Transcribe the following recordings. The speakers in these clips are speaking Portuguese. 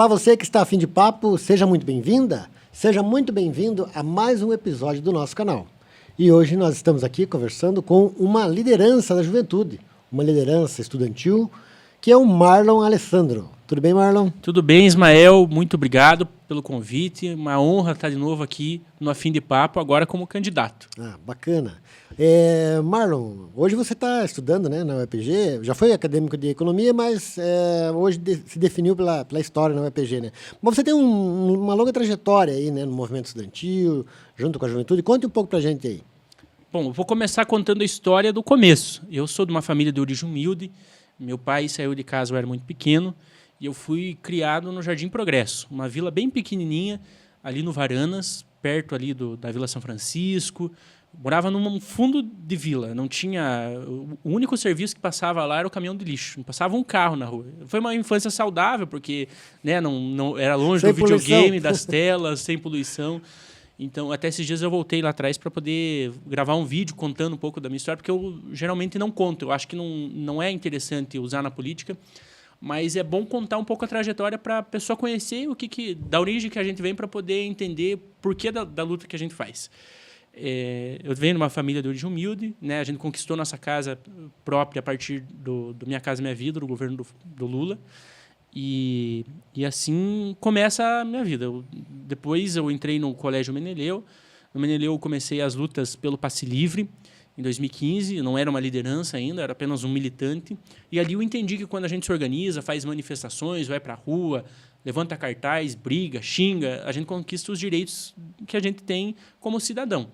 Olá, você que está a fim de papo, seja muito bem-vinda, seja muito bem-vindo a mais um episódio do nosso canal. E hoje nós estamos aqui conversando com uma liderança da juventude, uma liderança estudantil, que é o Marlon Alessandro. Tudo bem, Marlon? Tudo bem, Ismael. Muito obrigado pelo convite. Uma honra estar de novo aqui no Afim de Papo, agora como candidato. Ah, bacana. Marlon, hoje você está estudando, né, na UEPG, já foi acadêmico de economia, mas hoje se definiu pela história na UEPG, né? Mas você tem uma longa trajetória aí, né, no movimento estudantil, junto com a juventude. Conte um pouco pra gente aí. Bom, eu vou começar contando a história do começo. Eu sou de uma família de origem humilde. Meu pai saiu de casa, eu era muito pequeno, e eu fui criado no Jardim Progresso, uma vila bem pequenininha, ali no Varanas, perto ali da Vila São Francisco. Morava num fundo de vila, não tinha... O único serviço que passava lá era o caminhão de lixo, não passava um carro na rua. Foi uma infância saudável, porque né, não era longe do videogame, das telas, sem poluição. Então, até esses dias eu voltei lá atrás para poder gravar um vídeo contando um pouco da minha história, porque eu geralmente não conto. Eu acho que não é interessante usar na política, mas é bom contar um pouco a trajetória para a pessoa conhecer da origem que a gente vem, para poder entender por que da luta que a gente faz. Eu venho de uma família de origem humilde, né? A gente conquistou nossa casa própria a partir do Minha Casa Minha Vida, do governo do Lula. E assim começa a minha vida. Depois eu entrei no Colégio Meneleu. No Meneleu eu comecei as lutas pelo passe livre em 2015. Eu não era uma liderança ainda, era apenas um militante. E ali eu entendi que quando a gente se organiza, faz manifestações, vai para a rua, levanta cartaz, briga, xinga, a gente conquista os direitos que a gente tem como cidadão.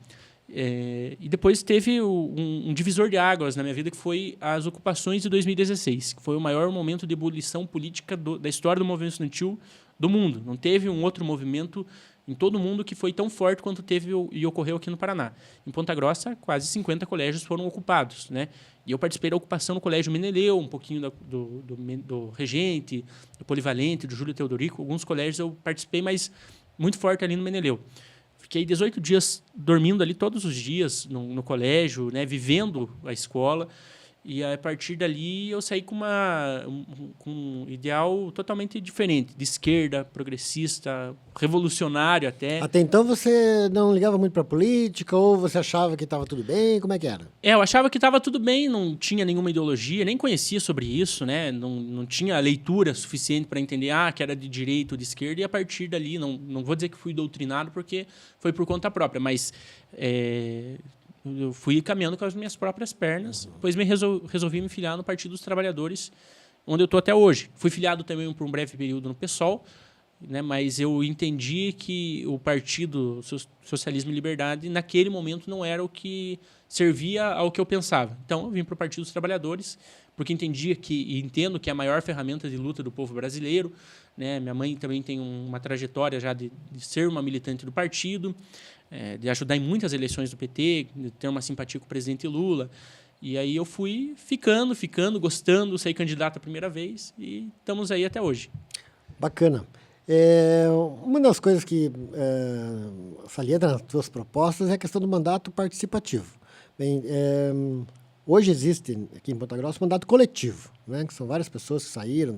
E depois teve um divisor de águas na minha vida, que foi as ocupações de 2016, que foi o maior momento de ebulição política da história do movimento estudantil do mundo. Não teve um outro movimento em todo o mundo que foi tão forte quanto teve e ocorreu aqui no Paraná. Em Ponta Grossa, quase 50 colégios foram ocupados, né? E eu participei da ocupação no Colégio Meneleu, um pouquinho do Regente, do Polivalente, do Júlio Teodorico. Alguns colégios eu participei, mas muito forte ali no Meneleu. Fiquei 18 dias dormindo ali todos os dias no colégio, né, vivendo a escola. E a partir dali eu saí com um ideal totalmente diferente, de esquerda, progressista, revolucionário até. Até então você não ligava muito para política ou você achava que estava tudo bem? Como é que era? Eu achava que estava tudo bem, não tinha nenhuma ideologia, nem conhecia sobre isso, né? Não tinha leitura suficiente para entender que era de direita ou de esquerda, e a partir dali, não vou dizer que fui doutrinado, porque foi por conta própria, mas eu fui caminhando com as minhas próprias pernas, pois resolvi me filiar no Partido dos Trabalhadores, onde eu estou até hoje. Fui filiado também por um breve período no PSOL, né, mas eu entendi que o Partido Socialismo e Liberdade, naquele momento, não era o que servia ao que eu pensava. Então, eu vim para o Partido dos Trabalhadores, porque entendo que é a maior ferramenta de luta do povo brasileiro, né? Minha mãe também tem uma trajetória já de ser uma militante do partido, de ajudar em muitas eleições do PT, de ter uma simpatia com o presidente Lula. E aí eu fui ficando, gostando, saí candidato a primeira vez e estamos aí até hoje. Bacana. Uma das coisas que salienta nas suas propostas é a questão do mandato participativo. Bem, hoje existe aqui em Ponta Grossa um mandato coletivo, né, que são várias pessoas que saíram,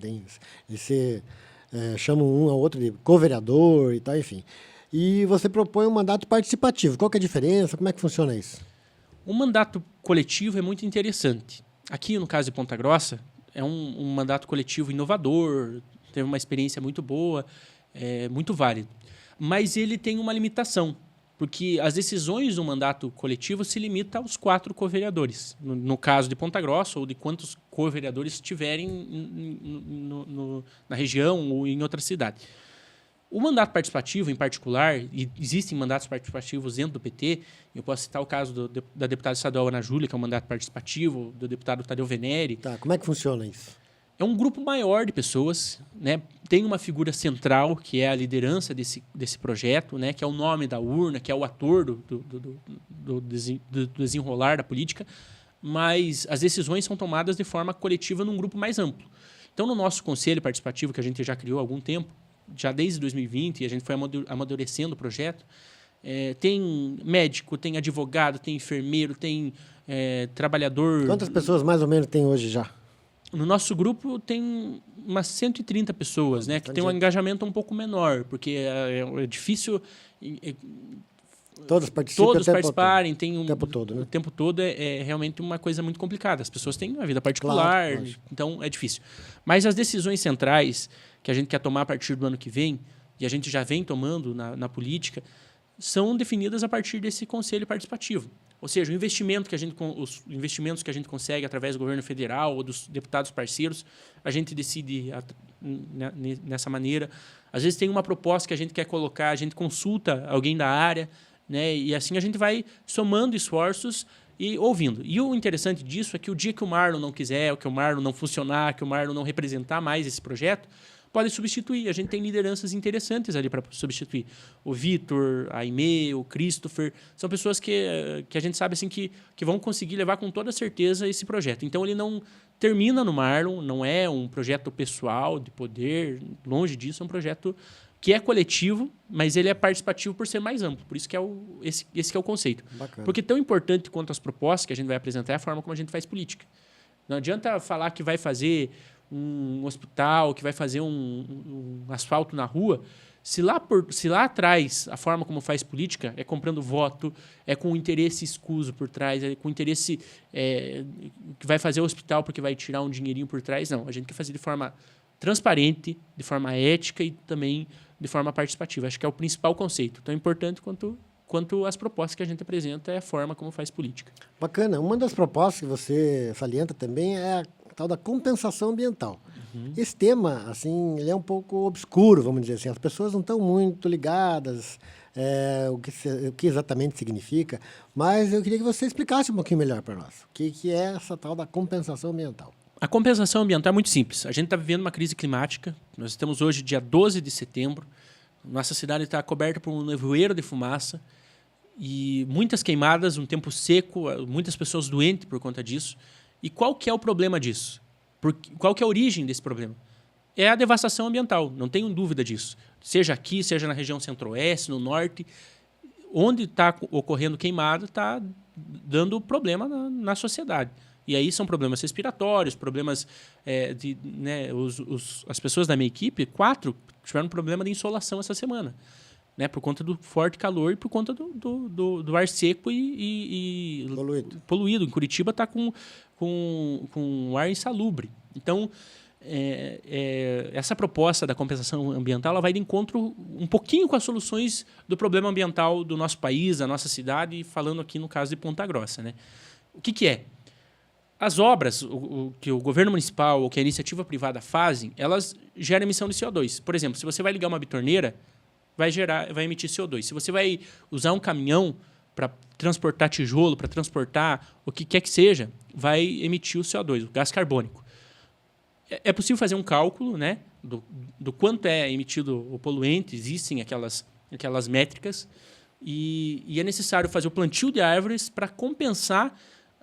chamam um ao outro de co-vereador e tal, enfim. E você propõe um mandato participativo. Qual que é a diferença? Como é que funciona isso? O mandato coletivo é muito interessante. Aqui, no caso de Ponta Grossa, é um mandato coletivo inovador, teve uma experiência muito boa, muito válido. Mas ele tem uma limitação, porque as decisões do mandato coletivo se limitam aos 4 co-vereadores. No caso de Ponta Grossa, ou de quantos co-vereadores tiverem na região ou em outra cidade. O mandato participativo, em particular, e existem mandatos participativos dentro do PT, eu posso citar o caso da deputada estadual Ana Júlia, que é um mandato participativo, do deputado Tadeu Venere. Tá, como é que funciona isso? É um grupo maior de pessoas, né? Tem uma figura central, que é a liderança desse projeto, né? Que é o nome da urna, que é o ator do desenrolar da política, mas as decisões são tomadas de forma coletiva num grupo mais amplo. Então, no nosso conselho participativo, que a gente já criou há algum tempo, já desde 2020, e a gente foi amadurecendo o projeto, tem médico, tem advogado, tem enfermeiro, tem trabalhador... Quantas pessoas mais ou menos tem hoje já? No nosso grupo tem umas 130 pessoas, né, que tem um engajamento um pouco menor, porque é difícil Todos participam todos participarem, tem o tempo todo, né? o tempo todo é realmente uma coisa muito complicada. As pessoas têm uma vida particular, Claro. então é difícil. Mas as decisões centrais que a gente quer tomar a partir do ano que vem, e a gente já vem tomando na política, são definidas a partir desse conselho participativo. Ou seja, os investimentos que a gente consegue através do governo federal ou dos deputados parceiros, a gente decide nessa maneira. Às vezes tem uma proposta que a gente quer colocar, a gente consulta alguém da área, né? E assim a gente vai somando esforços e ouvindo. E o interessante disso é que o dia que o Marlon não quiser, ou que o Marlon não funcionar, que o Marlon não representar mais esse projeto, pode substituir. A gente tem lideranças interessantes ali para substituir. O Vitor, a Aimee, o Christopher, são pessoas que a gente sabe assim, que vão conseguir levar com toda certeza esse projeto. Então, ele não termina no Marlon, não é um projeto pessoal, de poder, longe disso, é um projeto que é coletivo, mas ele é participativo por ser mais amplo. Por isso que esse que é o conceito. Bacana. Porque tão importante quanto as propostas que a gente vai apresentar é a forma como a gente faz política. Não adianta falar que vai fazer um hospital, que vai fazer um asfalto na rua, se lá atrás a forma como faz política é comprando voto, é com interesse escuso por trás, é com interesse que vai fazer o hospital porque vai tirar um dinheirinho por trás. Não, a gente quer fazer de forma transparente, de forma ética e também de forma participativa. Acho que é o principal conceito. Tão importante quanto as propostas que a gente apresenta é a forma como faz política. Bacana. Uma das propostas que você salienta também é a tal da compensação ambiental. Esse tema, assim, ele é um pouco obscuro, vamos dizer assim. As pessoas não estão muito ligadas o que exatamente significa, mas eu queria que você explicasse um pouquinho melhor para nós. O que é essa tal da compensação ambiental? A compensação ambiental é muito simples. A gente está vivendo uma crise climática. Nós estamos hoje, dia 12 de setembro. Nossa cidade está coberta por um nevoeiro de fumaça e muitas queimadas, um tempo seco, muitas pessoas doentes por conta disso. E qual que é o problema disso? Qual que é a origem desse problema? É a devastação ambiental, não tenho dúvida disso. Seja aqui, seja na região centro-oeste, no norte, onde está ocorrendo queimada, está dando problema na sociedade. E aí são problemas respiratórios, problemas as pessoas da minha equipe, 4, tiveram problema de insolação essa semana, né, por conta do forte calor e por conta do ar seco e poluído. Em Curitiba está com ar insalubre. Então, essa proposta da compensação ambiental ela vai de encontro um pouquinho com as soluções do problema ambiental do nosso país, da nossa cidade, falando aqui no caso de Ponta Grossa, né? O que é? As obras que o governo municipal ou que a iniciativa privada fazem, elas geram emissão de CO2. Por exemplo, se você vai ligar uma bitorneira, vai emitir CO2. Se você vai usar um caminhão para transportar tijolo, para transportar o que quer que seja, vai emitir o CO2, o gás carbônico. É possível fazer um cálculo, né, do quanto é emitido o poluente, existem aquelas métricas, e é necessário fazer o plantio de árvores para compensar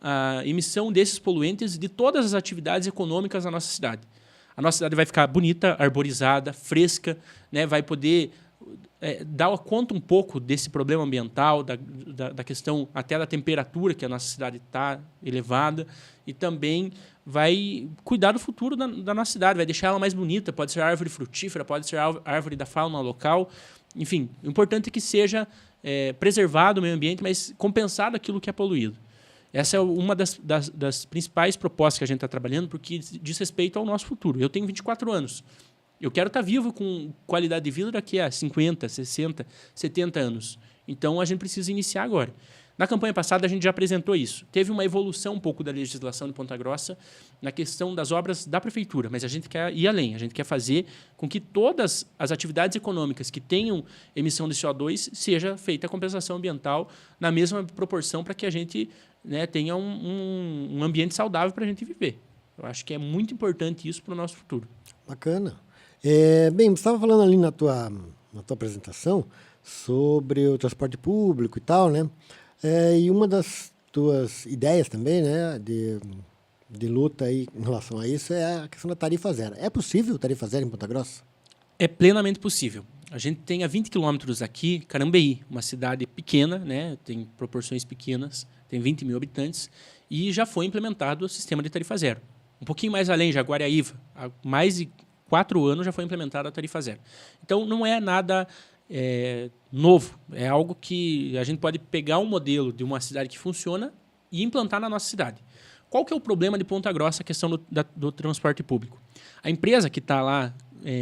a emissão desses poluentes de todas as atividades econômicas da nossa cidade. A nossa cidade vai ficar bonita, arborizada, fresca, né, vai poder dar conta um pouco desse problema ambiental, da questão até da temperatura, que a nossa cidade está elevada, e também vai cuidar do futuro da nossa cidade, vai deixar ela mais bonita, pode ser árvore frutífera, pode ser árvore da fauna local. Enfim, o importante é que seja preservado o meio ambiente, mas compensado aquilo que é poluído. Essa é uma das principais propostas que a gente está trabalhando, porque diz respeito ao nosso futuro. Eu tenho 24 anos. Eu quero estar vivo com qualidade de vida daqui a 50, 60, 70 anos. Então, a gente precisa iniciar agora. Na campanha passada, a gente já apresentou isso. Teve uma evolução um pouco da legislação de Ponta Grossa na questão das obras da prefeitura, mas a gente quer ir além. A gente quer fazer com que todas as atividades econômicas que tenham emissão de CO2 seja feita a compensação ambiental na mesma proporção para que a gente, né, tenha um ambiente saudável para a gente viver. Eu acho que é muito importante isso para o nosso futuro. Bacana. Bem, você estava falando ali na tua apresentação sobre o transporte público e tal, né? E uma das tuas ideias também, né, de luta aí em relação a isso é a questão da tarifa zero. É possível tarifa zero em Ponta Grossa? É plenamente possível. A gente tem a 20 quilômetros aqui, Carambeí, uma cidade pequena, né, tem proporções pequenas, tem 20 mil habitantes, e já foi implementado o sistema de tarifa zero. Um pouquinho mais além, Jaguariaíva, há mais de 4 anos já foi implementada a tarifa zero. Então, não é nada novo. É algo que a gente pode pegar um modelo de uma cidade que funciona e implantar na nossa cidade. Qual que é o problema de Ponta Grossa, a questão do transporte público? A empresa que está lá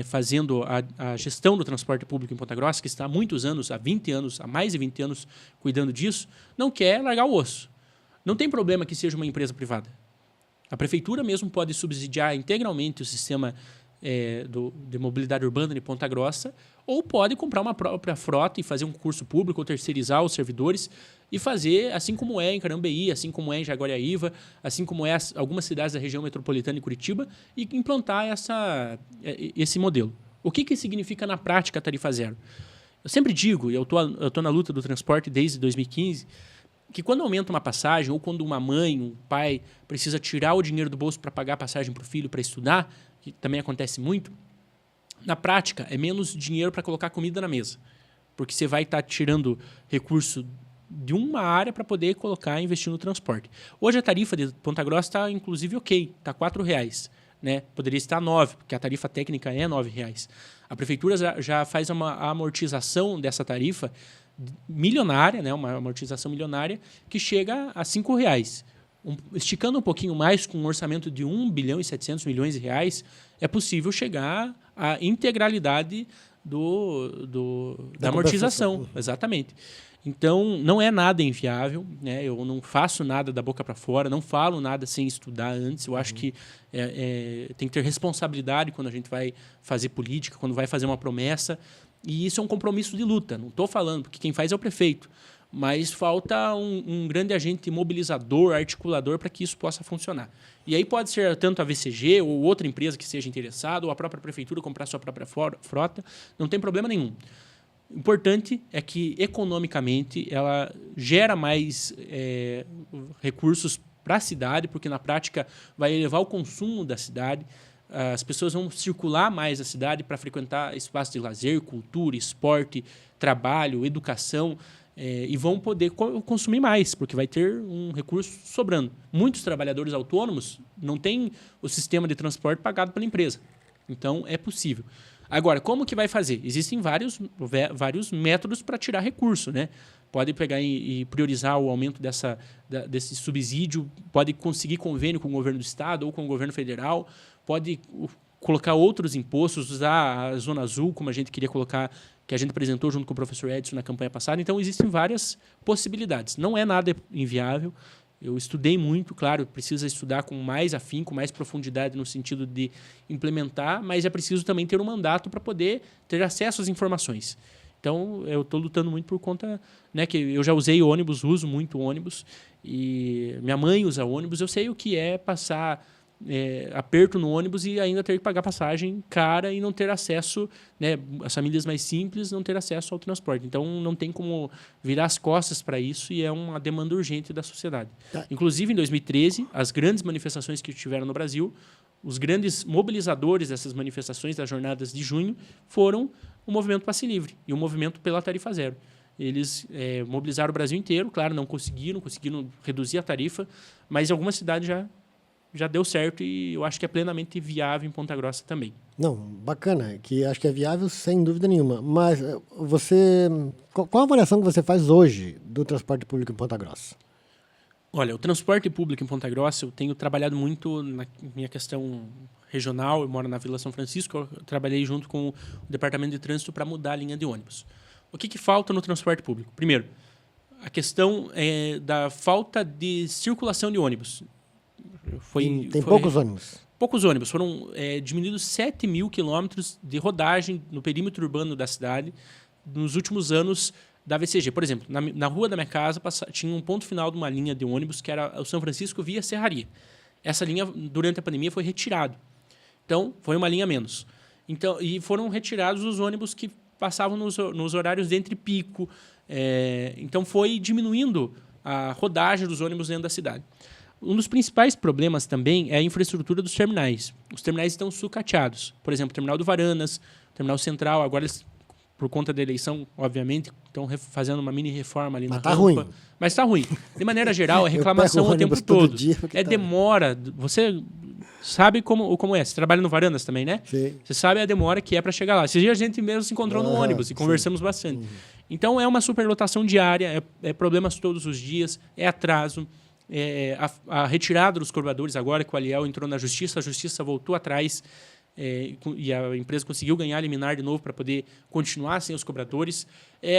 fazendo a gestão do transporte público em Ponta Grossa, que está há muitos anos, há 20 anos, há mais de 20 anos cuidando disso, não quer largar o osso. Não tem problema que seja uma empresa privada. A prefeitura mesmo pode subsidiar integralmente o sistema de mobilidade urbana de Ponta Grossa, ou pode comprar uma própria frota e fazer um concurso público ou terceirizar os servidores e fazer, assim como é em Carambeí, assim como é em Jaguariaíva, assim como é em algumas cidades da região metropolitana de Curitiba, e implantar esse modelo. O que significa na prática a tarifa zero? Eu sempre digo, e eu tô na luta do transporte desde 2015, que quando aumenta uma passagem, ou quando uma mãe, um pai, precisa tirar o dinheiro do bolso para pagar a passagem para o filho para estudar, que também acontece muito, na prática é menos dinheiro para colocar comida na mesa. Porque você vai estar tirando recurso de uma área para poder colocar e investir no transporte. Hoje a tarifa de Ponta Grossa está, inclusive, ok, está R$4. Né? Poderia estar 9, porque a tarifa técnica é R$9. A prefeitura já faz uma amortização dessa tarifa milionária, né? Uma amortização milionária, que chega a R$5. Esticando um pouquinho mais, com um orçamento de 1 bilhão e 700 milhões de reais, é possível chegar à integralidade da amortização. Exatamente. Então, não é nada inviável, né? Eu não faço nada da boca para fora, não falo nada sem estudar antes. Eu acho que tem que ter responsabilidade quando a gente vai fazer política, quando vai fazer uma promessa. E isso é um compromisso de luta. Não estou falando, porque quem faz é o prefeito. Mas falta um grande agente mobilizador, articulador, para que isso possa funcionar. E aí pode ser tanto a VCG ou outra empresa que seja interessada, ou a própria prefeitura comprar sua própria frota. Não tem problema nenhum. O importante é que, economicamente, ela gera mais recursos para a cidade, porque, na prática, vai elevar o consumo da cidade. As pessoas vão circular mais a cidade para frequentar espaços de lazer, cultura, esporte, trabalho, educação, e vão poder consumir mais, porque vai ter um recurso sobrando. Muitos trabalhadores autônomos não têm o sistema de transporte pagado pela empresa. Então, é possível. Agora, como que vai fazer? Existem vários métodos para tirar recurso, né? Pode pegar e priorizar o aumento desse subsídio, pode conseguir convênio com o governo do estado ou com o governo federal, pode colocar outros impostos, usar a Zona Azul, como a gente queria colocar, que a gente apresentou junto com o professor Edson na campanha passada. Então, existem várias possibilidades. Não é nada inviável. Eu estudei muito, claro, precisa estudar com mais afinco, mais profundidade no sentido de implementar, mas é preciso também ter um mandato para poder ter acesso às informações. Então, eu estou lutando muito por conta, né, que eu já usei ônibus, uso muito ônibus, e minha mãe usa ônibus, eu sei o que é passar aperto no ônibus e ainda ter que pagar passagem cara e não ter acesso, né, as famílias mais simples não ter acesso ao transporte. Então, não tem como virar as costas para isso e é uma demanda urgente da sociedade. Inclusive, em 2013, as grandes manifestações que tiveram no Brasil, os grandes mobilizadores dessas manifestações, das jornadas de junho, foram o Movimento Passe Livre e o Movimento pela Tarifa Zero. Eles mobilizaram o Brasil inteiro, claro, não conseguiram reduzir a tarifa, mas em algumas cidades já deu certo e eu acho que é plenamente viável em Ponta Grossa também. Não, bacana, que acho que é viável sem dúvida nenhuma. Mas qual a avaliação que você faz hoje do transporte público em Ponta Grossa? Olha, o transporte público em Ponta Grossa, eu tenho trabalhado muito na minha questão regional, eu moro na Vila São Francisco, eu trabalhei junto com o Departamento de Trânsito para mudar a linha de ônibus. O que falta no transporte público? Primeiro, a questão da falta de circulação de ônibus. Tem poucos ônibus. Poucos ônibus. Foram diminuídos 7 mil quilômetros de rodagem no perímetro urbano da cidade nos últimos anos da VCG. Por exemplo, na rua da minha casa tinha um ponto final de uma linha de ônibus que era o São Francisco via Serraria. Essa linha, durante a pandemia, foi retirada. Então, foi uma linha menos. Então, e foram retirados os ônibus que passavam nos horários de entre pico. Então, foi diminuindo a rodagem dos ônibus dentro da cidade. Um dos principais problemas também é a infraestrutura dos terminais. Os terminais estão sucateados. Por exemplo, o terminal do Varanas, o terminal central, agora eles, por conta da eleição, obviamente, estão fazendo uma mini reforma ali na rampa. Ruim. Mas está ruim. De maneira geral, é reclamação o tempo todo. Demora. Você sabe como é. Você trabalha no Varandas também, né? Sim. Você sabe a demora que é para chegar lá. Esses dias a gente mesmo se encontrou no ônibus e conversamos bastante. Então, é uma superlotação diária, é problemas todos os dias, é atraso. A retirada dos cobradores agora, que o Aliel entrou na justiça, a justiça voltou atrás e a empresa conseguiu ganhar a liminar de novo para poder continuar sem os cobradores.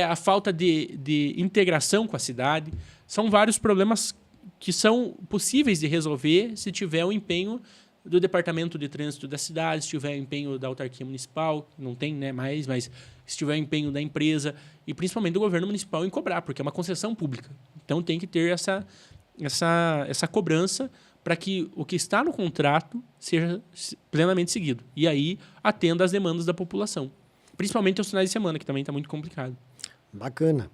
A falta de integração com a cidade. São vários problemas que são possíveis de resolver se tiver o empenho do Departamento de Trânsito da cidade, se tiver o empenho da autarquia municipal, não tem, né, mais, mas se tiver o empenho da empresa e principalmente do governo municipal em cobrar, porque é uma concessão pública. Então tem que ter essa cobrança para que o que está no contrato seja plenamente seguido. E aí atenda às demandas da população. Principalmente aos finais de semana, que também está muito complicado. Bacana.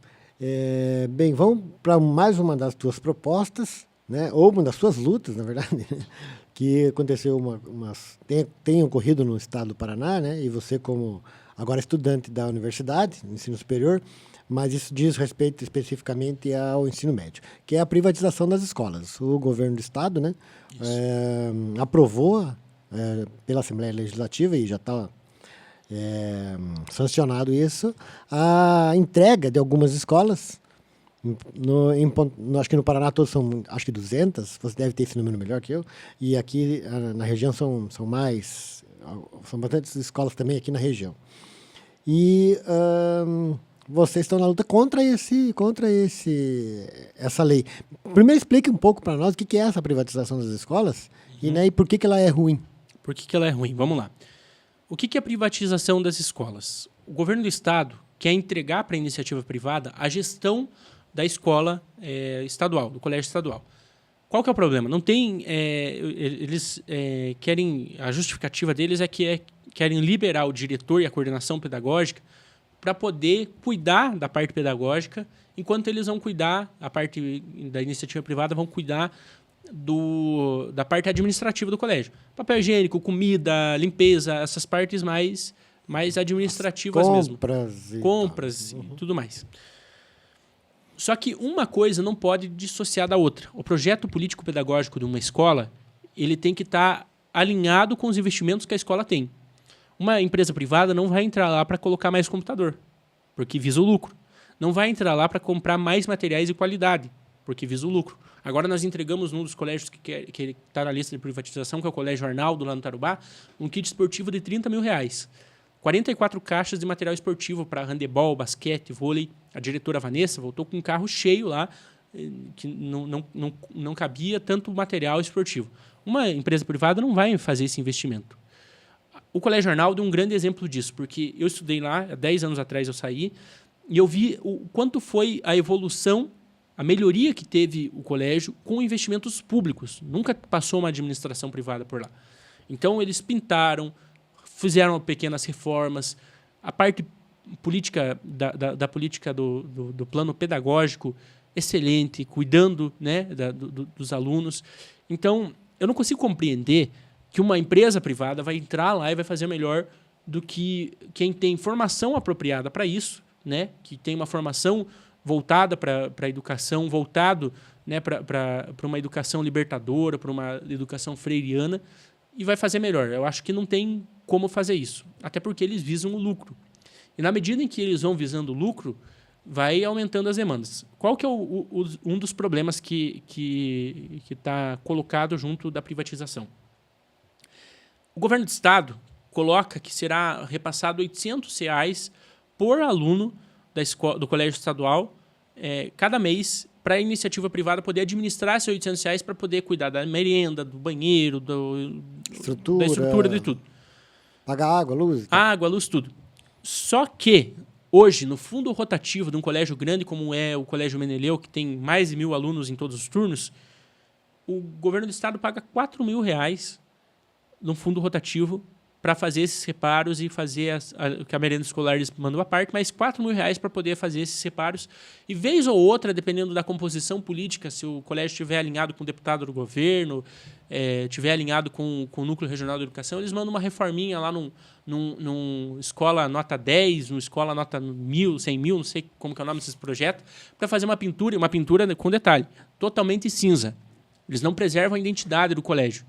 Bem, vamos para mais uma das tuas propostas, né? Ou uma das suas lutas, na verdade, que aconteceu tem ocorrido no estado do Paraná, né? E você como agora estudante da universidade, ensino superior, mas isso diz respeito especificamente ao ensino médio, que é a privatização das escolas. O governo do estado, né, aprovou pela Assembleia Legislativa e já está sancionado isso, a entrega de algumas escolas. Acho que no Paraná todos são, acho que 200, você deve ter esse número melhor que eu, e aqui na região são bastantes escolas também aqui na região. E vocês estão na luta contra essa lei. Primeiro explique um pouco para nós o que é essa privatização das escolas e por que ela é ruim. Por que ela é ruim? Vamos lá. O que é a privatização das escolas? O governo do estado quer entregar para a iniciativa privada a gestão da escola estadual, do colégio estadual. Qual que é o problema? Não tem... eles querem... A justificativa deles é que querem liberar o diretor e a coordenação pedagógica para poder cuidar da parte pedagógica, enquanto eles vão cuidar, a parte da iniciativa privada vão cuidar da parte administrativa do colégio. Papel higiênico, comida, limpeza, essas partes mais administrativas mesmo. Compras e tudo mais. Só que uma coisa não pode dissociar da outra. O projeto político-pedagógico de uma escola, ele tem que estar alinhado com os investimentos que a escola tem. Uma empresa privada não vai entrar lá para colocar mais computador, porque visa o lucro. Não vai entrar lá para comprar mais materiais de qualidade, porque visa o lucro. Agora nós entregamos num dos colégios que está na lista de privatização, que é o Colégio Arnaldo, lá no Tarubá, um kit esportivo de R$30 mil. 44 caixas de material esportivo para handebol, basquete, vôlei. A diretora Vanessa voltou com um carro cheio lá, que não cabia tanto material esportivo. Uma empresa privada não vai fazer esse investimento. O Colégio Arnaldo é um grande exemplo disso, porque eu estudei lá, há 10 anos atrás eu saí, e eu vi o quanto foi a evolução, a melhoria que teve o colégio com investimentos públicos. Nunca passou uma administração privada por lá. Então, eles pintaram, fizeram pequenas reformas, a parte política da política do plano pedagógico excelente, cuidando, né, dos alunos. Então, eu não consigo compreender que uma empresa privada vai entrar lá e vai fazer melhor do que quem tem formação apropriada para isso, né? Que tem uma formação voltada para a educação, voltado, né, para uma educação libertadora, para uma educação freiriana, e vai fazer melhor. Eu acho que não tem como fazer isso, até porque eles visam o lucro. E na medida em que eles vão visando o lucro, vai aumentando as demandas. Qual que é um dos problemas que está colocado junto da privatização? O governo do estado coloca que será repassado R$800 por aluno do colégio estadual cada mês para a iniciativa privada poder administrar esses R$800 para poder cuidar da merenda, do banheiro, da estrutura de tudo. Pagar água, luz. Água, luz, tudo. Só que hoje, no fundo rotativo de um colégio grande como é o Colégio Meneleu, que tem mais de 1.000 alunos em todos os turnos, o governo do estado paga R$4 mil no fundo rotativo para fazer esses reparos e fazer que a merenda escolar eles mandam à parte, mas R$4 mil para poder fazer esses reparos. E vez ou outra, dependendo da composição política, se o colégio estiver alinhado com o deputado do governo, estiver alinhado com o Núcleo Regional de Educação, eles mandam uma reforminha lá num escola nota 10, numa escola nota 1.000, 100.000, não sei como que é o nome desses projetos, para fazer uma pintura com detalhe, totalmente cinza. Eles não preservam a identidade do colégio.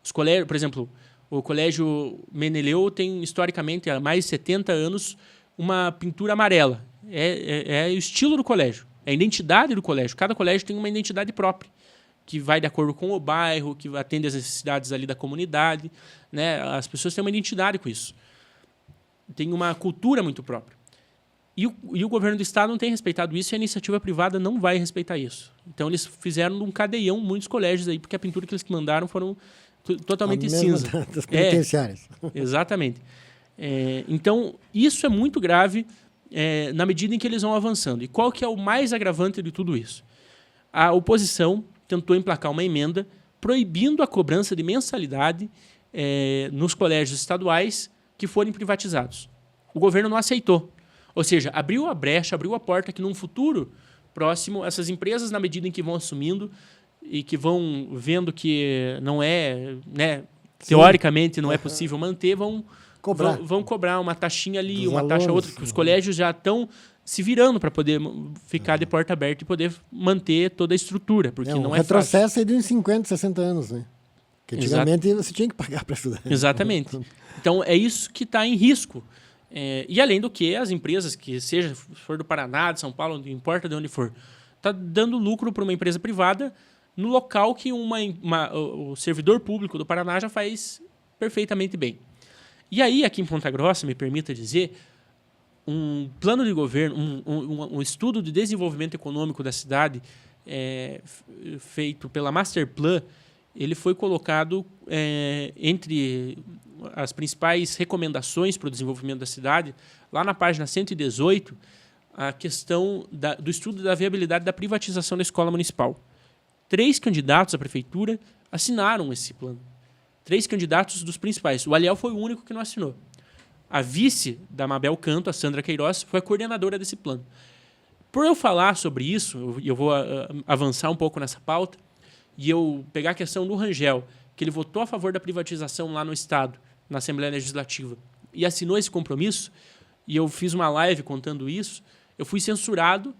Os colégios, por exemplo, o Colégio Meneleu tem, historicamente, há mais de 70 anos, uma pintura amarela. É o estilo do colégio, é a identidade do colégio. Cada colégio tem uma identidade própria, que vai de acordo com o bairro, que atende às necessidades ali da comunidade, né? As pessoas têm uma identidade com isso. Tem uma cultura muito própria. E o governo do estado não tem respeitado isso e a iniciativa privada não vai respeitar isso. Então, eles fizeram um cadeião muitos colégios aí, porque a pintura que eles mandaram foram totalmente cinza. Das penitenciárias. Exatamente. Então, isso é muito grave na medida em que eles vão avançando. E qual que é o mais agravante de tudo isso? A oposição tentou emplacar uma emenda proibindo a cobrança de mensalidade nos colégios estaduais que forem privatizados. O governo não aceitou. Ou seja, abriu a brecha, abriu a porta que num futuro próximo, essas empresas, na medida em que vão assumindo e que vão vendo que não é, né, teoricamente não é possível manter, vão cobrar uma taxinha ali, uma taxa outra, que os colégios já estão se virando para poder ficar de porta aberta e poder manter toda a estrutura, porque não é retrocesso aí de uns 50, 60 anos, né? Porque antigamente você tinha que pagar para estudar. Exatamente. Então, é isso que está em risco. E além do que, as empresas, que seja for do Paraná, de São Paulo, não importa de onde for, está dando lucro para uma empresa privada no local que o servidor público do Paraná já faz perfeitamente bem. E aí, aqui em Ponta Grossa, me permita dizer, um plano de governo, um estudo de desenvolvimento econômico da cidade feito pela Masterplan, ele foi colocado entre as principais recomendações para o desenvolvimento da cidade, lá na página 118, a questão do estudo da viabilidade da privatização da escola municipal. 3 candidatos à prefeitura assinaram esse plano. 3 candidatos dos principais. O Aliel foi o único que não assinou. A vice da Mabel Canto, a Sandra Queiroz, foi a coordenadora desse plano. Por eu falar sobre isso, eu vou avançar um pouco nessa pauta, e eu pegar a questão do Rangel, que ele votou a favor da privatização lá no Estado, na Assembleia Legislativa, e assinou esse compromisso, e eu fiz uma live contando isso, eu fui censurado,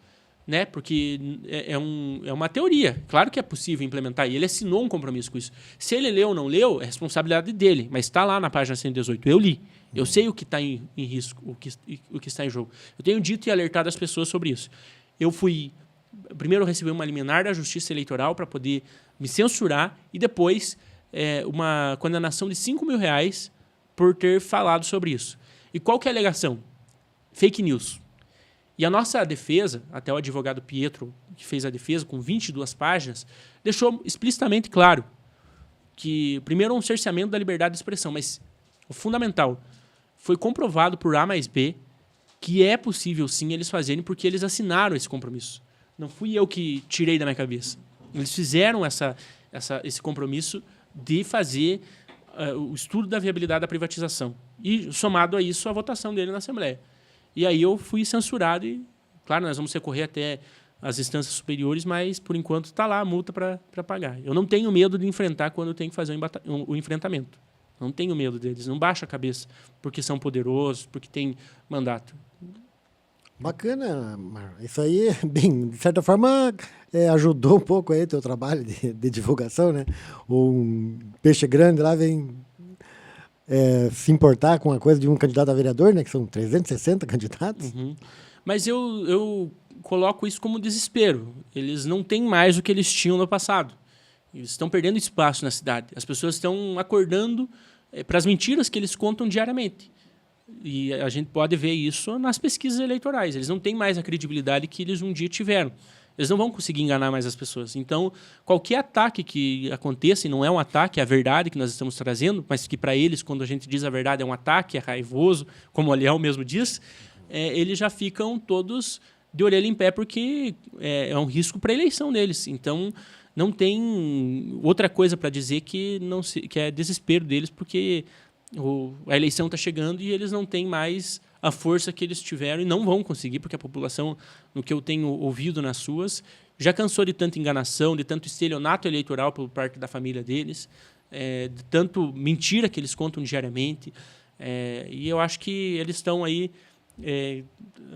né, porque é uma teoria. Claro que é possível implementar, e ele assinou um compromisso com isso. Se ele leu ou não leu, é responsabilidade dele, mas está lá na página 118. Eu li. Eu sei o que está em risco, o que está em jogo. Eu tenho dito e alertado as pessoas sobre isso. Primeiro eu recebi uma liminar da Justiça Eleitoral para poder me censurar e depois uma condenação de R$5.000 por ter falado sobre isso. E qual que é a alegação? Fake news. E a nossa defesa, até o advogado Pietro, que fez a defesa com 22 páginas, deixou explicitamente claro que, primeiro, um cerceamento da liberdade de expressão, mas o fundamental, foi comprovado por A mais B que é possível, sim, eles fazerem, porque eles assinaram esse compromisso. Não fui eu que tirei da minha cabeça. Eles fizeram esse compromisso de fazer o estudo da viabilidade da privatização. E, somado a isso, a votação dele na Assembleia. E aí eu fui censurado e, claro, nós vamos recorrer até as instâncias superiores, mas, por enquanto, está lá a multa para pagar. Eu não tenho medo de enfrentar quando eu tenho que fazer o enfrentamento. Não tenho medo deles, não baixa a cabeça, porque são poderosos, porque têm mandato. Bacana, Marlon. Isso aí, bem, de certa forma, ajudou um pouco aí o teu trabalho de divulgação, né? Um peixe grande lá vem se importar com a coisa de um candidato a vereador, né? Que são 360 candidatos. Uhum. Mas eu coloco isso como desespero. Eles não têm mais o que eles tinham no passado. Eles estão perdendo espaço na cidade. As pessoas estão acordando para as mentiras que eles contam diariamente. E a gente pode ver isso nas pesquisas eleitorais. Eles não têm mais a credibilidade que eles um dia tiveram. Eles não vão conseguir enganar mais as pessoas. Então, qualquer ataque que aconteça, e não é um ataque, é a verdade que nós estamos trazendo, mas que para eles, quando a gente diz a verdade, é um ataque, é raivoso, como o Aliel mesmo diz, eles já ficam todos de orelha em pé, porque é um risco para a eleição deles. Então, não tem outra coisa para dizer que é desespero deles, porque a eleição está chegando e eles não têm mais a força que eles tiveram e não vão conseguir, porque a população, no que eu tenho ouvido nas ruas, já cansou de tanta enganação, de tanto estelionato eleitoral por parte da família deles, de tanto mentira que eles contam diariamente. E eu acho que eles estão aí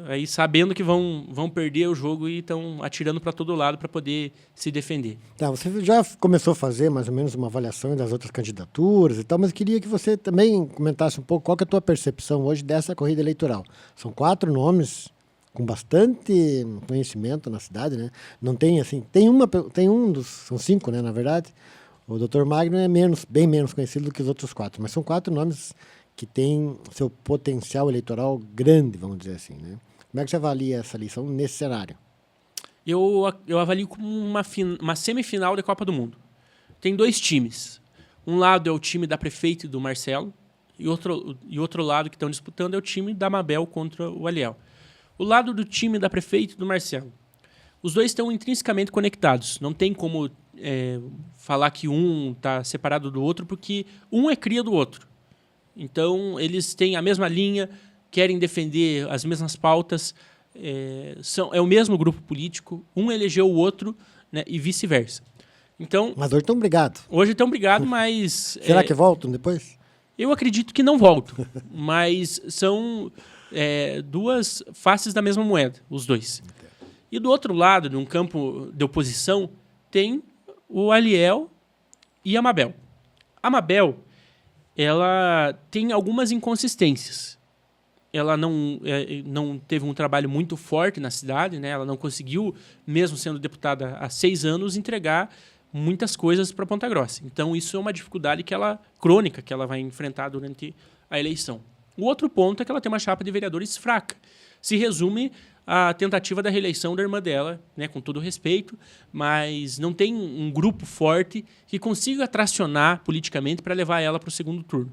aí sabendo que vão perder o jogo e estão atirando para todo lado para poder se defender. Tá, você já começou a fazer mais ou menos uma avaliação das outras candidaturas e tal, mas queria que você também comentasse um pouco qual que é a tua percepção hoje dessa corrida eleitoral. São 4 nomes com bastante conhecimento na cidade, né? Não tem assim, são 5, né, na verdade. O Dr. Magno é bem menos conhecido do que os outros 4, mas são 4 nomes que têm seu potencial eleitoral grande, vamos dizer assim, né? Como é que você avalia essa eleição nesse cenário? Eu avalio como uma semifinal da Copa do Mundo. Tem 2 times. Um lado é o time da prefeita e do Marcelo, e outro lado que estão disputando é o time da Mabel contra o Aliel. O lado do time da prefeita e do Marcelo. Os dois estão intrinsecamente conectados. Não tem como falar que um está separado do outro, porque um é cria do outro. Então, eles têm a mesma linha, querem defender as mesmas pautas, é o mesmo grupo político, um elegeu o outro, né, e vice-versa. Então, mas hoje estão brigados. Hoje estão brigados, mas... Será que voltam depois? Eu acredito que não voltam, mas são 2 faces da mesma moeda, os dois. E do outro lado, num campo de oposição, tem o Aliel e a Mabel. A Mabel, ela tem algumas inconsistências. Ela não teve um trabalho muito forte na cidade, né? Ela não conseguiu, mesmo sendo deputada há 6 anos, entregar muitas coisas para Ponta Grossa. Então, isso é uma dificuldade crônica que ela vai enfrentar durante a eleição. O outro ponto é que ela tem uma chapa de vereadores fraca. Se resume à tentativa da reeleição da irmã dela, né, com todo respeito, mas não tem um grupo forte que consiga tracionar politicamente para levar ela para o segundo turno.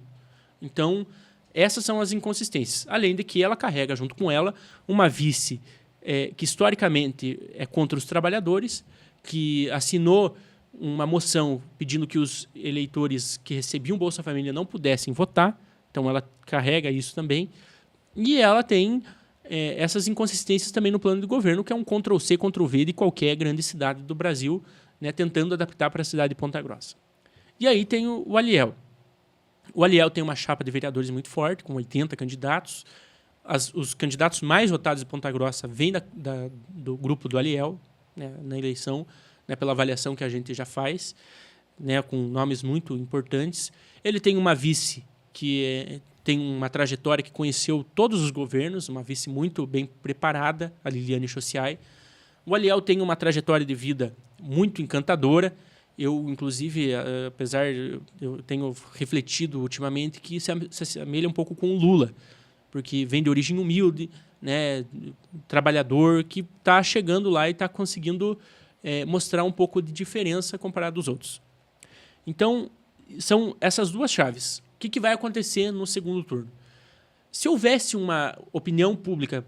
Então, essas são as inconsistências. Além de que ela carrega, junto com ela, uma vice que historicamente é contra os trabalhadores, que assinou uma moção pedindo que os eleitores que recebiam Bolsa Família não pudessem votar. Então, ela carrega isso também. E ela tem essas inconsistências também no plano de governo, que é um Ctrl-C, Ctrl-V de qualquer grande cidade do Brasil, né, tentando adaptar para a cidade de Ponta Grossa. E aí tem o Aliel. O Aliel tem uma chapa de vereadores muito forte, com 80 candidatos. Os candidatos mais votados de Ponta Grossa vêm do grupo do Aliel, né, na eleição, né, pela avaliação que a gente já faz, né, com nomes muito importantes. Ele tem uma vice que tem uma trajetória que conheceu todos os governos, uma vice muito bem preparada, a Liliane Chociai. O Aliel tem uma trajetória de vida muito encantadora. Eu, inclusive, apesar eu tenho refletido ultimamente que se assemelha um pouco com o Lula, porque vem de origem humilde, né, trabalhador, que está chegando lá e está conseguindo mostrar um pouco de diferença comparado aos outros. Então, são essas 2 chaves. O que vai acontecer no segundo turno? Se houvesse uma opinião pública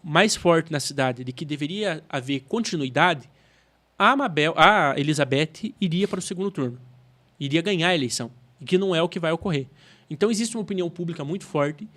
mais forte na cidade de que deveria haver continuidade, a Elizabeth iria para o segundo turno, iria ganhar a eleição, e que não é o que vai ocorrer. Então, existe uma opinião pública muito forte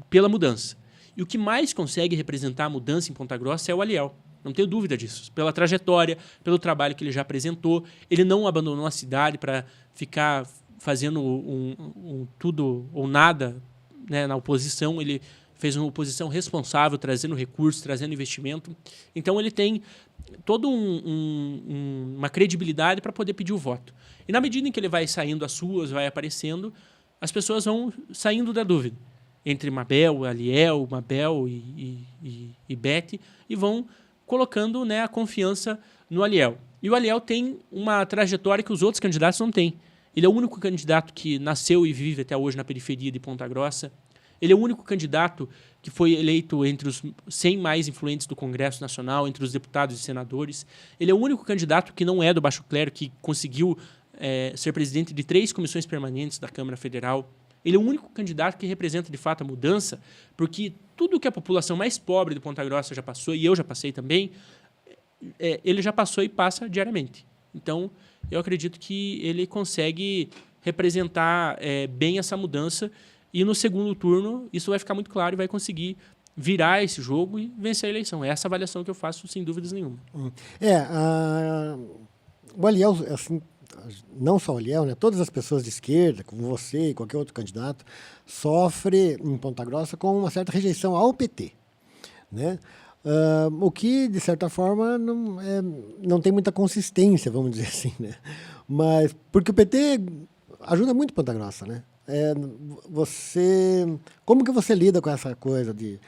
pela mudança. E o que mais consegue representar a mudança em Ponta Grossa é o Aliel. Não tenho dúvida disso. Pela trajetória, pelo trabalho que ele já apresentou, ele não abandonou a cidade para ficar fazendo um tudo ou nada, né, na oposição. Ele fez uma oposição responsável, trazendo recursos, trazendo investimento. Então, ele tem toda uma credibilidade para poder pedir o voto. E na medida em que ele vai saindo às ruas, vai aparecendo, as pessoas vão saindo da dúvida entre Mabel, Aliel, Mabel e Beth, e vão colocando, né, a confiança no Aliel. E o Aliel tem uma trajetória que os outros candidatos não têm. Ele é o único candidato que nasceu e vive até hoje na periferia de Ponta Grossa. Ele é o único candidato que foi eleito entre os 100 mais influentes do Congresso Nacional, entre os deputados e senadores. Ele é o único candidato que não é do baixo clero, que conseguiu ser presidente de 3 comissões permanentes da Câmara Federal. Ele é o único candidato que representa, de fato, a mudança, porque tudo que a população mais pobre de Ponta Grossa já passou, e eu já passei também, ele já passou e passa diariamente. Então, eu acredito que ele consegue representar bem essa mudança, e no segundo turno isso vai ficar muito claro e vai conseguir virar esse jogo e vencer a eleição. É essa avaliação que eu faço, sem dúvidas nenhuma. O Aliel, assim, não só o Aliel, né, todas as pessoas de esquerda, como você e qualquer outro candidato, sofre em Ponta Grossa com uma certa rejeição ao PT. né? O que, de certa forma, não tem muita consistência, vamos dizer assim, né? Mas, porque o PT ajuda muito Ponta Grossa, né? Como que você lida com essa coisa de...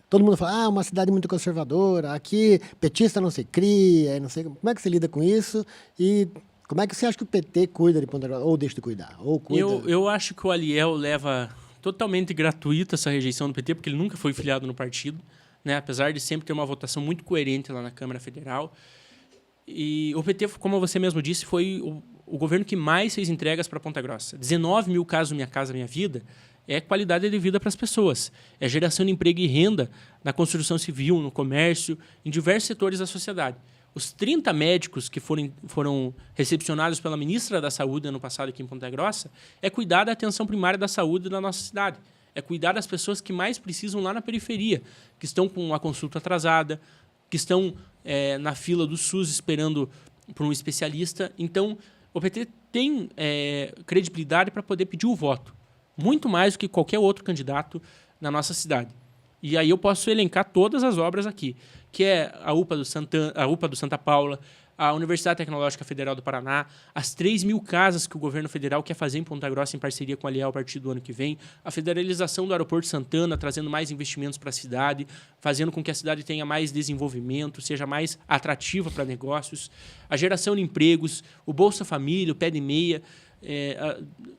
todo mundo fala, uma cidade muito conservadora, aqui petista não se cria, não sei, como é que você lida com isso? E como é que você acha que o PT cuida de Ponta Grossa, ou deixa de cuidar? Ou cuida... Eu acho que o Aliel leva totalmente gratuita essa rejeição do PT, porque ele nunca foi filiado no partido, né? Apesar de sempre ter uma votação muito coerente lá na Câmara Federal. E o PT, como você mesmo disse, foi o governo que mais fez entregas para Ponta Grossa. 19 mil casas Minha Casa Minha Vida é qualidade de vida para as pessoas. É geração de emprego e renda na construção civil, no comércio, em diversos setores da sociedade. Os 30 médicos que foram recepcionados pela ministra da Saúde ano passado aqui em Ponta Grossa é cuidar da atenção primária da saúde da nossa cidade. É cuidar das pessoas que mais precisam lá na periferia, que estão com uma consulta atrasada, que estão na fila do SUS esperando por um especialista. Então, o PT tem credibilidade para poder pedir o voto, muito mais do que qualquer outro candidato na nossa cidade. E aí eu posso elencar todas as obras aqui, que é a UPA do Santa Paula, a Universidade Tecnológica Federal do Paraná, as 3 mil casas que o governo federal quer fazer em Ponta Grossa em parceria com a Aliel a partir do ano que vem, a federalização do aeroporto de Santana, trazendo mais investimentos para a cidade, fazendo com que a cidade tenha mais desenvolvimento, seja mais atrativa para negócios, a geração de empregos, o Bolsa Família, o Pé de Meia,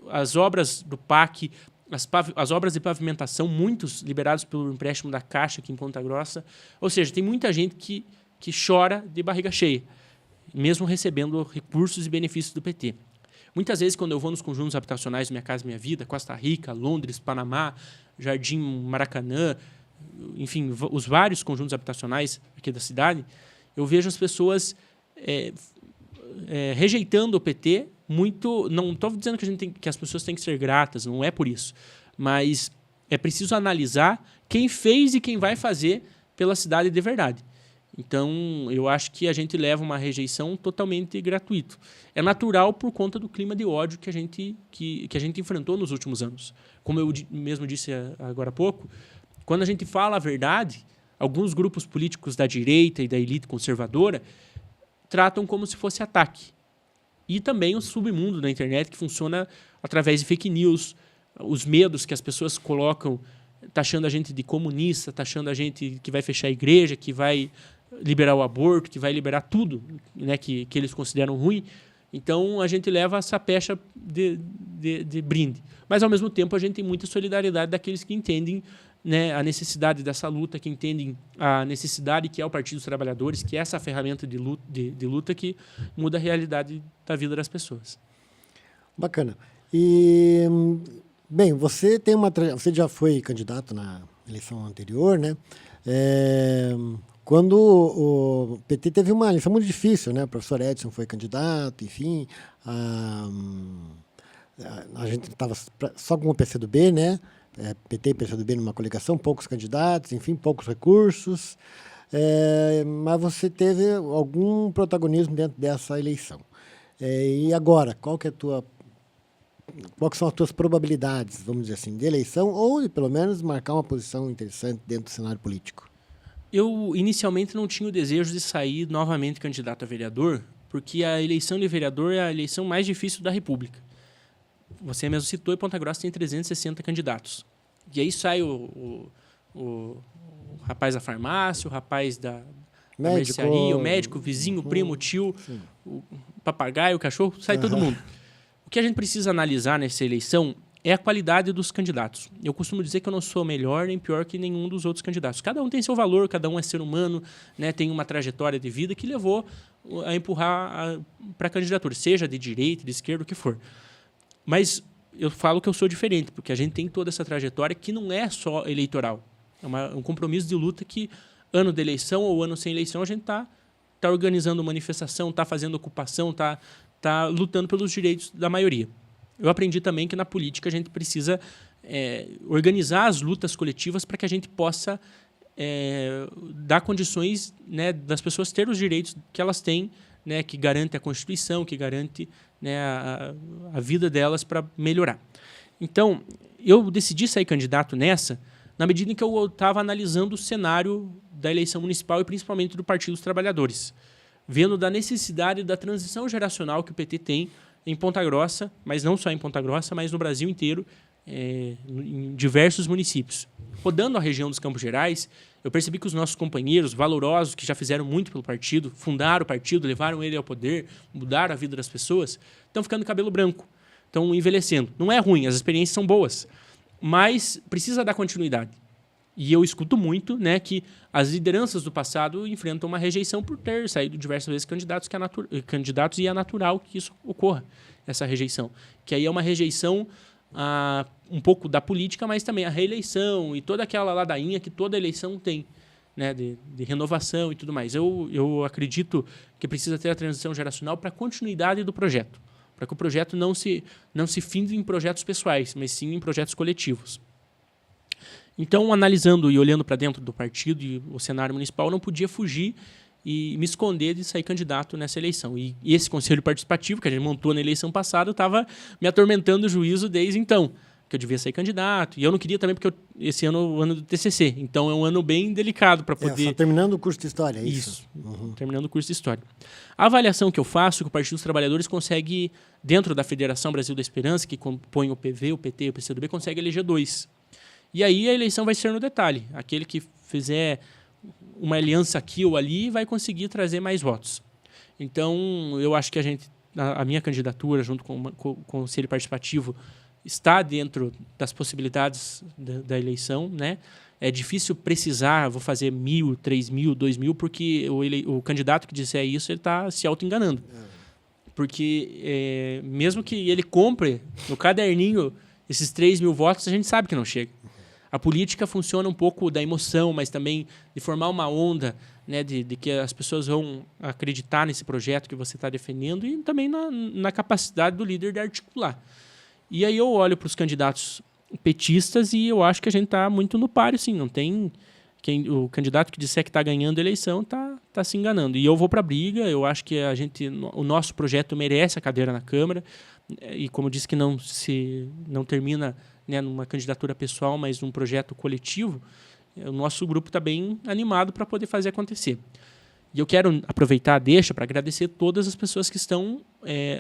as obras do PAC, as obras de pavimentação, muitos liberados pelo empréstimo da Caixa aqui em Ponta Grossa. Ou seja, tem muita gente que chora de barriga cheia, mesmo recebendo recursos e benefícios do PT. Muitas vezes, quando eu vou nos conjuntos habitacionais Minha Casa Minha Vida, Costa Rica, Londres, Panamá, Jardim Maracanã, enfim, os vários conjuntos habitacionais aqui da cidade, eu vejo as pessoas rejeitando o PT muito... Não estou dizendo que as pessoas têm que ser gratas, não é por isso. Mas é preciso analisar quem fez e quem vai fazer pela cidade de verdade. Então, eu acho que a gente leva uma rejeição totalmente gratuita. É natural por conta do clima de ódio que a gente enfrentou nos últimos anos. Como eu mesmo disse agora há pouco, quando a gente fala a verdade, alguns grupos políticos da direita e da elite conservadora tratam como se fosse ataque. E também o submundo da internet, que funciona através de fake news, os medos que as pessoas colocam, taxando a gente de comunista, taxando a gente que vai fechar a igreja, que vai liberar o aborto, que vai liberar tudo, né, que eles consideram ruim. Então, a gente leva essa pecha de brinde. Mas, ao mesmo tempo, a gente tem muita solidariedade daqueles que entendem, né, a necessidade dessa luta, que entendem a necessidade que é o Partido dos Trabalhadores, que é essa ferramenta de luta que muda a realidade da vida das pessoas. Bacana. E, bem, você você já foi candidato na eleição anterior, né? Quando o PT teve uma eleição muito difícil, né? O professor Edson foi candidato, enfim, a gente estava só com o PCdoB, né? PT e PCdoB numa coligação, poucos candidatos, enfim, poucos recursos, mas você teve algum protagonismo dentro dessa eleição. E agora, quais são as tuas probabilidades, vamos dizer assim, de eleição ou de, pelo menos, marcar uma posição interessante dentro do cenário político? Eu, inicialmente, não tinha o desejo de sair novamente candidato a vereador, porque a eleição de vereador é a eleição mais difícil da República. Você mesmo citou, e Ponta Grossa tem 360 candidatos. E aí sai o rapaz da farmácia, o rapaz da mercearia, o médico, o vizinho, o primo, o tio, o papagaio, o cachorro, sai todo mundo. O que a gente precisa analisar nessa eleição é a qualidade dos candidatos. Eu costumo dizer que eu não sou melhor nem pior que nenhum dos outros candidatos. Cada um tem seu valor, cada um é ser humano, né, tem uma trajetória de vida que levou a empurrar para a candidatura, seja de direita, de esquerda, o que for. Mas eu falo que eu sou diferente, porque a gente tem toda essa trajetória que não é só eleitoral. É um compromisso de luta que, ano de eleição ou ano sem eleição, a gente está organizando manifestação, está fazendo ocupação, está lutando pelos direitos da maioria. Eu aprendi também que na política a gente precisa organizar as lutas coletivas para que a gente possa dar condições, né, das pessoas terem os direitos que elas têm, né, que garante a Constituição, que garante, né, a vida delas para melhorar. Então, eu decidi sair candidato nessa na medida em que eu estava analisando o cenário da eleição municipal e principalmente do Partido dos Trabalhadores, vendo da necessidade da transição geracional que o PT tem em Ponta Grossa, mas não só em Ponta Grossa, mas no Brasil inteiro, em diversos municípios. Rodando a região dos Campos Gerais, eu percebi que os nossos companheiros valorosos, que já fizeram muito pelo partido, fundaram o partido, levaram ele ao poder, mudaram a vida das pessoas, estão ficando cabelo branco, estão envelhecendo. Não é ruim, as experiências são boas, mas precisa dar continuidade. E eu escuto muito, né, que as lideranças do passado enfrentam uma rejeição por ter saído diversas vezes candidatos, e é natural que isso ocorra, essa rejeição. Que aí é uma rejeição um pouco da política, mas também a reeleição e toda aquela ladainha que toda eleição tem, né, de renovação e tudo mais. Eu acredito que precisa ter a transição geracional para a continuidade do projeto, para que o projeto não se finde em projetos pessoais, mas sim em projetos coletivos. Então, analisando e olhando para dentro do partido e o cenário municipal, eu não podia fugir e me esconder de sair candidato nessa eleição. E esse conselho participativo que a gente montou na eleição passada estava me atormentando o juízo desde então, que eu devia sair candidato. E eu não queria também, porque esse ano é o ano do TCC. Então, é um ano bem delicado para poder... Só terminando o curso de História, é isso? Isso, terminando o curso de História. A avaliação que eu faço, que o Partido dos Trabalhadores consegue, dentro da Federação Brasil da Esperança, que compõe o PV, o PT e o PCdoB, consegue eleger 2. E aí a eleição vai ser no detalhe. Aquele que fizer uma aliança aqui ou ali vai conseguir trazer mais votos. Então, eu acho que a minha candidatura, junto com o Conselho Participativo, está dentro das possibilidades da eleição, né? É difícil precisar, vou fazer 1.000, 3.000, 2.000, porque o candidato que disser isso, ele está se auto-enganando. Porque mesmo que ele compre no caderninho esses 3.000 votos, a gente sabe que não chega. A política funciona um pouco da emoção, mas também de formar uma onda, né, de que as pessoas vão acreditar nesse projeto que você está defendendo e também na capacidade do líder de articular. E aí eu olho para os candidatos petistas e eu acho que a gente está muito no páreo, sim. Não tem o candidato que disser que está ganhando a eleição está se enganando. E eu vou para a briga. Eu acho que o nosso projeto merece a cadeira na Câmara. E como eu disse que não termina, né, numa candidatura pessoal, mas num projeto coletivo, o nosso grupo está bem animado para poder fazer acontecer. E eu quero aproveitar a deixa para agradecer todas as pessoas que estão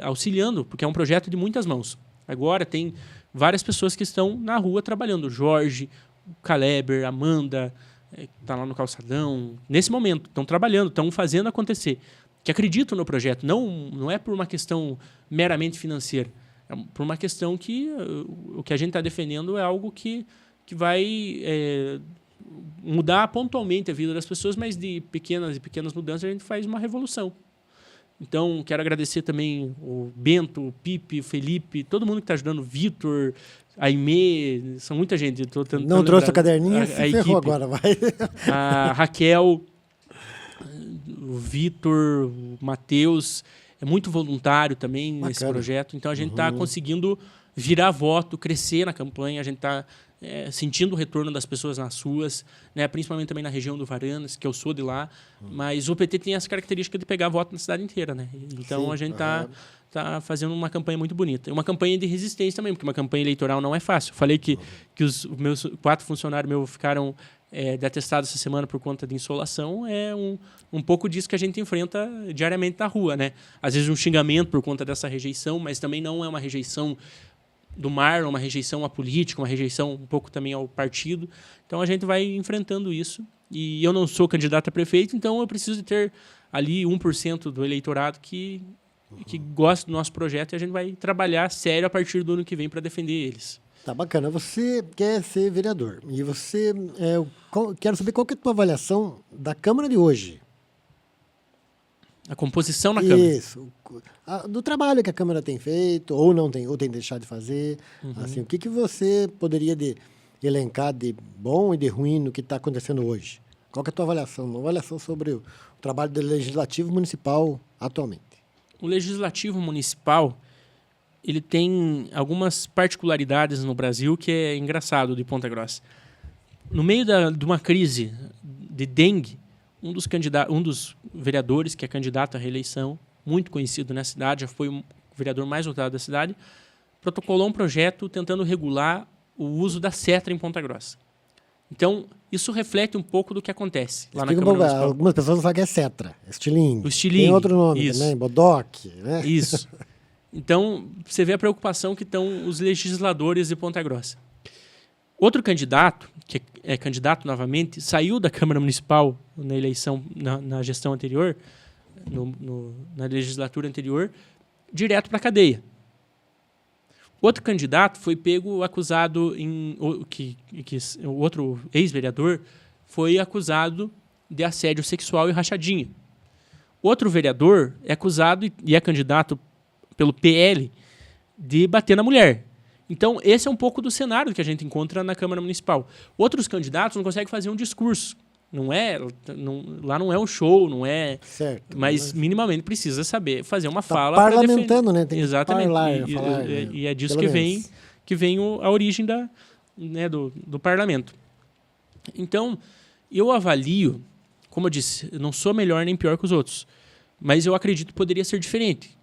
auxiliando, porque é um projeto de muitas mãos. Agora tem várias pessoas que estão na rua trabalhando. O Jorge, o Kaleber, a Amanda, que está lá no Calçadão. Nesse momento, estão trabalhando, estão fazendo acontecer. Que acreditam no projeto. Não é por uma questão meramente financeira. É por uma questão que o que a gente está defendendo é algo que vai mudar pontualmente a vida das pessoas, mas de pequenas e pequenas mudanças a gente faz uma revolução. Então, quero agradecer também o Bento, o Pipe, o Felipe, todo mundo que está ajudando, o Vitor, a Aimee, são muita gente. Não trouxe o caderninho, se ferrou agora, vai. A Raquel, o Vitor, o Matheus, é muito voluntário também nesse projeto. Então, a gente está conseguindo virar voto, crescer na campanha, a gente está sentindo o retorno das pessoas nas ruas, né, principalmente também na região do Varanas, que eu sou de lá, mas o PT tem essa característica de pegar voto na cidade inteira, né? Então, sim, a gente tá fazendo uma campanha muito bonita. Uma campanha de resistência também, porque uma campanha eleitoral não é fácil. Eu falei que os meus 4 funcionários meus ficaram detestados essa semana por conta de insolação, é um pouco disso que a gente enfrenta diariamente na rua, né? Às vezes um xingamento por conta dessa rejeição, mas também não é uma rejeição do Marlon, uma rejeição à política, uma rejeição um pouco também ao partido. Então, a gente vai enfrentando isso. E eu não sou candidato a prefeito, então eu preciso de ter ali 1% do eleitorado que gosta do nosso projeto e a gente vai trabalhar sério a partir do ano que vem para defender eles. Tá bacana. Você quer ser vereador e você... quero saber qual que é a tua avaliação da Câmara de hoje. A composição na Câmara. Isso. Do trabalho que a Câmara tem feito, ou não tem, ou tem deixado de fazer. Assim, o que você poderia elencar de bom e de ruim no que está acontecendo hoje? Qual que é a tua avaliação? Uma avaliação sobre o trabalho do Legislativo Municipal atualmente. O Legislativo Municipal, ele tem algumas particularidades no Brasil que é engraçado de Ponta Grossa. No meio de uma crise de dengue, um dos vereadores que é candidato à reeleição, muito conhecido na cidade, já foi o vereador mais votado da cidade, protocolou um projeto tentando regular o uso da Cetra em Ponta Grossa. Então, isso reflete um pouco do que acontece lá na Explica um Câmara pouco, Municipal. algumas pessoas falam que é cetra, é estilingue. O estilingue, Tem outro nome isso. também, bodoque, né? Isso. Então, você vê a preocupação que estão os legisladores de Ponta Grossa. Outro candidato, que é candidato novamente, saiu da Câmara Municipal na eleição, na gestão anterior, na legislatura anterior, direto para a cadeia. Outro candidato foi pego, acusado o outro ex-vereador foi acusado de assédio sexual e rachadinha. Outro vereador é acusado e é candidato pelo PL de bater na mulher. Então, esse é um pouco do cenário que a gente encontra na Câmara Municipal. Outros candidatos não conseguem fazer um discurso. Lá não é um show, não é... Certo. Mas minimamente precisa saber fazer uma Tá fala. parlamentando, né? Tem que Exatamente. falar, né? E é disso Pelo que vem a origem do parlamento. Então, eu avalio, como eu disse, eu não sou melhor nem pior que os outros, mas eu acredito que poderia ser diferente.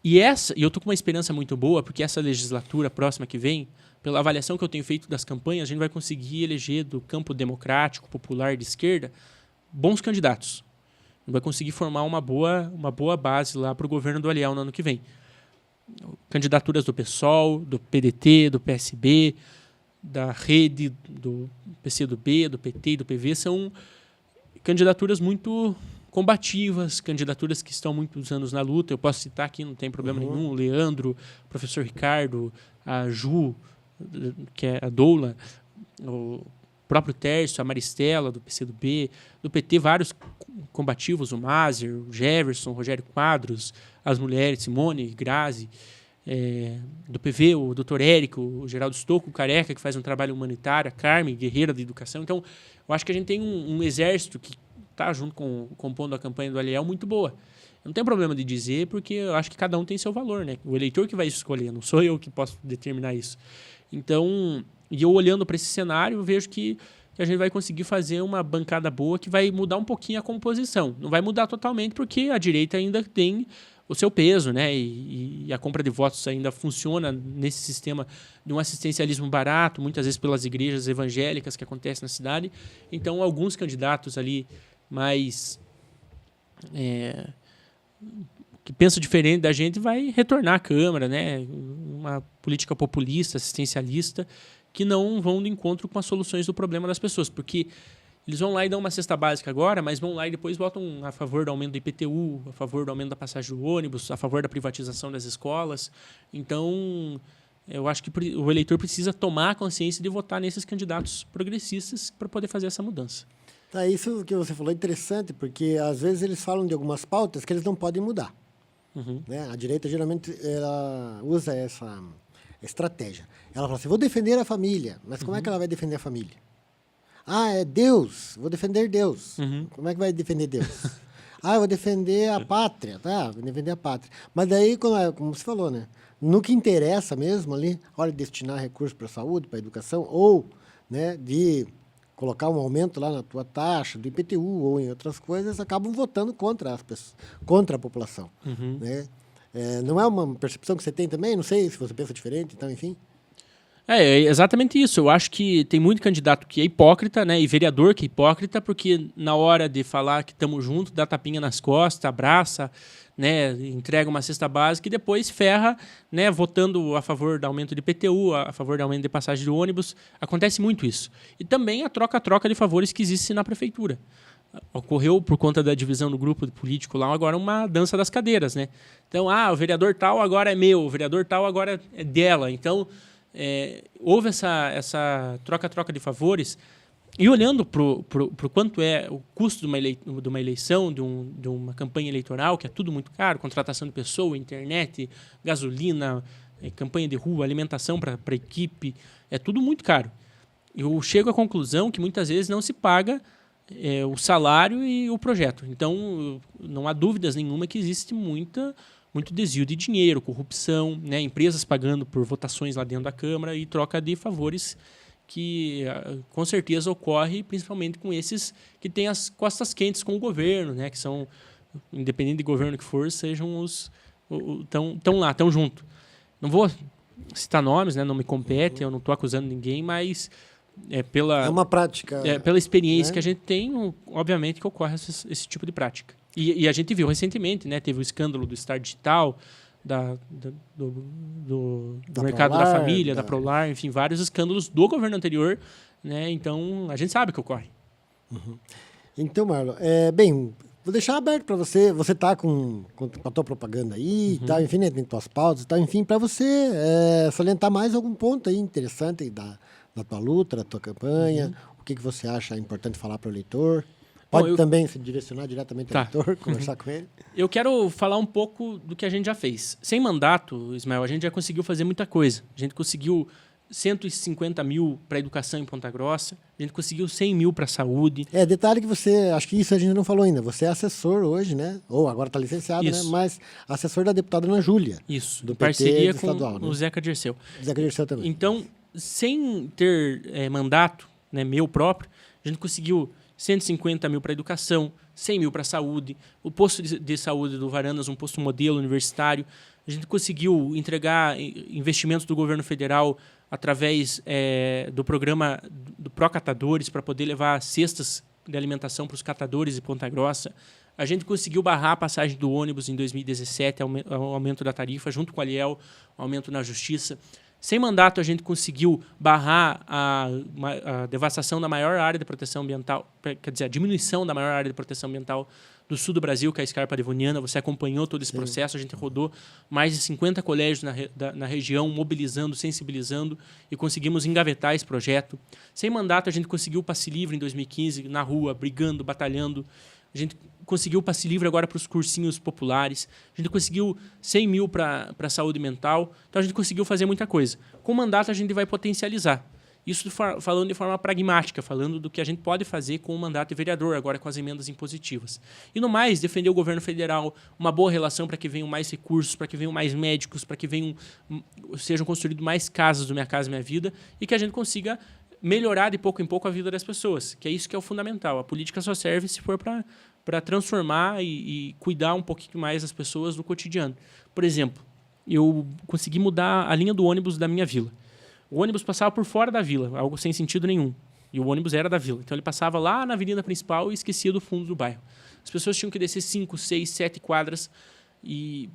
E eu estou com uma esperança muito boa, porque essa legislatura próxima que vem, pela avaliação que eu tenho feito das campanhas, a gente vai conseguir eleger do campo democrático, popular, de esquerda, bons candidatos. A gente vai conseguir formar uma boa base lá para o governo do Aliel no ano que vem. Candidaturas do PSOL, do PDT, do PSB, da Rede, do PCdoB, do PT e do PV, são candidaturas muito combativas, candidaturas que estão muitos anos na luta. Eu posso citar aqui, não tem problema nenhum, o Leandro, o professor Ricardo, a Ju, que é a Doula, o próprio Tércio, a Maristela, do PCdoB, do PT, vários combativos, o Mazer, o Jefferson, o Rogério Quadros, as mulheres, Simone, Grazi, do PV, o Dr. Érico, o Geraldo Stocco, o Careca, que faz um trabalho humanitário, a Carmen, guerreira da educação. Então, eu acho que a gente tem um exército que está junto compondo a campanha do Aliel muito boa. Eu não tenho problema de dizer, porque eu acho que cada um tem seu valor, né? O eleitor que vai escolher, não sou eu que posso determinar isso. Então, e eu olhando para esse cenário, eu vejo que a gente vai conseguir fazer uma bancada boa que vai mudar um pouquinho a composição. Não vai mudar totalmente, porque a direita ainda tem o seu peso, né? E a compra de votos ainda funciona nesse sistema de um assistencialismo barato, muitas vezes pelas igrejas evangélicas que acontece na cidade. Então, alguns candidatos ali mais que pensam diferente da gente vai retornar à Câmara, né? Uma política populista, assistencialista, que não vão de encontro com as soluções do problema das pessoas, porque eles vão lá e dão uma cesta básica agora, mas vão lá e depois votam a favor do aumento do IPTU, a favor do aumento da passagem do ônibus, a favor da privatização das escolas. Então, eu acho que o eleitor precisa tomar consciência de votar nesses candidatos progressistas para poder fazer essa mudança. Tá, isso que você falou é interessante, porque às vezes eles falam de algumas pautas que eles não podem mudar. Né? A direita geralmente ela usa essa estratégia. Ela fala assim, vou defender a família, mas como é que ela vai defender a família? Ah, é Deus, vou defender Deus. Como é que vai defender Deus? Eu vou defender a pátria, tá? Vou defender a pátria. Mas daí, como você falou, né? No que interessa mesmo ali, hora de destinar recursos para a saúde, para a educação, ou, né, de colocar um aumento lá na tua taxa do IPTU ou em outras coisas, acabam votando contra as pessoas, contra a população. Né? Não é uma percepção que você tem também? Não sei se você pensa diferente, então, enfim. É exatamente isso. Eu acho que tem muito candidato que é hipócrita, né? E vereador que é hipócrita, porque na hora de falar que estamos juntos, dá tapinha nas costas, abraça, né? Entrega uma cesta básica e depois ferra, né? Votando a favor do aumento de IPTU, a favor do aumento de passagem de ônibus. Acontece muito isso. E também a troca de favores que existe na prefeitura. Ocorreu, por conta da divisão do grupo político lá, agora uma dança das cadeiras, né? Então, o vereador tal agora é meu, o vereador tal agora é dela. Então, houve essa troca de favores. E olhando para o quanto é o custo de uma eleição, de uma campanha eleitoral, que é tudo muito caro, contratação de pessoa, internet, gasolina, campanha de rua, alimentação para a equipe, é tudo muito caro. Eu chego à conclusão que muitas vezes não se paga o salário e o projeto. Então, não há dúvidas nenhuma que existe muito desvio de dinheiro, corrupção, né? Empresas pagando por votações lá dentro da Câmara e troca de favores que com certeza ocorre principalmente com esses que têm as costas quentes com o governo, né? Que são, independente de governo que for, sejam estão lá, estão junto. Não vou citar nomes, né? Não me compete, eu não estou acusando ninguém, mas pela... É uma prática... pela experiência, né? que a gente tem, obviamente, que ocorre esse tipo de prática. E a gente viu recentemente, né? Teve o escândalo do Star Digital, do mercado da família, da Prolar, enfim, vários escândalos do governo anterior, né? Então, a gente sabe o que ocorre. Uhum. Então, Marlon, bem, vou deixar aberto para você. Você está com a tua propaganda aí, tá, enfim, né, tem tuas pautas, tá, enfim, para você salientar mais algum ponto aí interessante aí da tua luta, da tua campanha, o que você acha importante falar para o eleitor. Pode também se direcionar diretamente ao eleitor, conversar com ele. Eu quero falar um pouco do que a gente já fez. Sem mandato, Ismael, a gente já conseguiu fazer muita coisa. A gente conseguiu 150 mil para educação em Ponta Grossa, a gente conseguiu 100 mil para a saúde. Detalhe que você, acho que isso a gente não falou ainda, você é assessor hoje, né? Ou agora está licenciado, né? Mas assessor da deputada Ana Júlia. Isso, do parceria PT com estadual, né? o Zeca Dirceu. Zeca Dirceu também. Então, sem ter mandato, né, meu próprio, a gente conseguiu 150 mil para educação, 100 mil para a saúde, o posto de saúde do Varandas, um posto modelo universitário. A gente conseguiu entregar investimentos do governo federal através do programa do Procatadores para poder levar cestas de alimentação para os catadores de Ponta Grossa. A gente conseguiu barrar a passagem do ônibus em 2017, o aumento da tarifa, junto com a Aliel, aumento na justiça. Sem mandato, a gente conseguiu barrar a devastação da maior área de proteção ambiental, quer dizer, a diminuição da maior área de proteção ambiental do sul do Brasil, que é a Escarpa Devoniana. Você acompanhou todo esse processo, a gente rodou mais de 50 colégios na região, mobilizando, sensibilizando, e conseguimos engavetar esse projeto. Sem mandato, a gente conseguiu o passe livre em 2015, na rua, brigando, batalhando. A gente conseguiu o passe livre agora para os cursinhos populares. A gente conseguiu 100 mil para a saúde mental. Então, a gente conseguiu fazer muita coisa. Com o mandato, a gente vai potencializar. Isso falando de forma pragmática, falando do que a gente pode fazer com o mandato de vereador, agora com as emendas impositivas. E no mais, defender o governo federal, uma boa relação para que venham mais recursos, para que venham mais médicos, para que sejam construídas mais casas do Minha Casa Minha Vida, e que a gente consiga melhorar de pouco em pouco a vida das pessoas, que é isso que é o fundamental. A política só serve se for para transformar e cuidar um pouquinho mais das pessoas no cotidiano. Por exemplo, eu consegui mudar a linha do ônibus da minha vila. O ônibus passava por fora da vila, algo sem sentido nenhum. E o ônibus era da vila. Então, ele passava lá na avenida principal e esquecia do fundo do bairro. As pessoas tinham que descer 5, 6, 7 quadras e,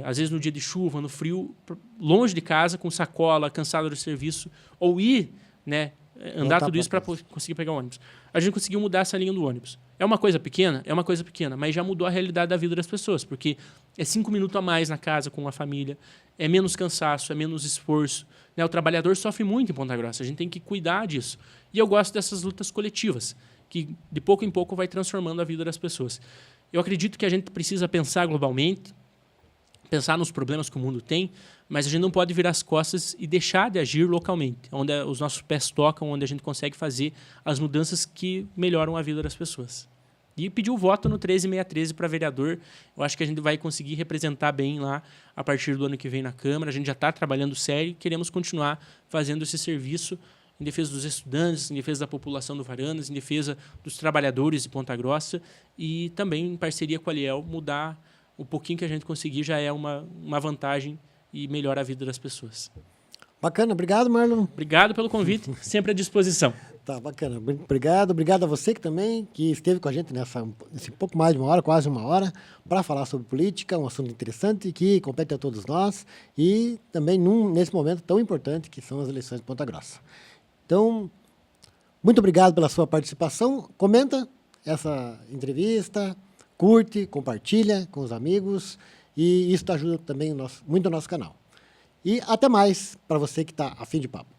às vezes, no dia de chuva, no frio, longe de casa, com sacola, cansado do serviço, ou ir, né, andar tudo isso para conseguir pegar o ônibus. A gente conseguiu mudar essa linha do ônibus. É uma coisa pequena? É uma coisa pequena, mas já mudou a realidade da vida das pessoas, porque é 5 minutos a mais na casa com a família, é menos cansaço, é menos esforço, né? O trabalhador sofre muito em Ponta Grossa, a gente tem que cuidar disso. E eu gosto dessas lutas coletivas, que de pouco em pouco vai transformando a vida das pessoas. Eu acredito que a gente precisa pensar globalmente, pensar nos problemas que o mundo tem, mas a gente não pode virar as costas e deixar de agir localmente, onde os nossos pés tocam, onde a gente consegue fazer as mudanças que melhoram a vida das pessoas. E pedir o voto no 13613 para vereador. Eu acho que a gente vai conseguir representar bem lá a partir do ano que vem na Câmara. A gente já está trabalhando sério e queremos continuar fazendo esse serviço em defesa dos estudantes, em defesa da população do Varandas, em defesa dos trabalhadores de Ponta Grossa e também em parceria com a Aliel mudar o pouquinho que a gente conseguir já é uma vantagem e melhora a vida das pessoas. Bacana, obrigado, Marlon. Obrigado pelo convite, sempre à disposição. Tá, bacana. Obrigado a você que esteve com a gente nesse pouco mais de uma hora, quase uma hora, para falar sobre política, um assunto interessante que compete a todos nós e também nesse momento tão importante que são as eleições de Ponta Grossa. Então, muito obrigado pela sua participação. Comenta essa entrevista, curte, compartilha com os amigos e isso ajuda também muito o nosso canal. E até mais para você que está a fim de papo.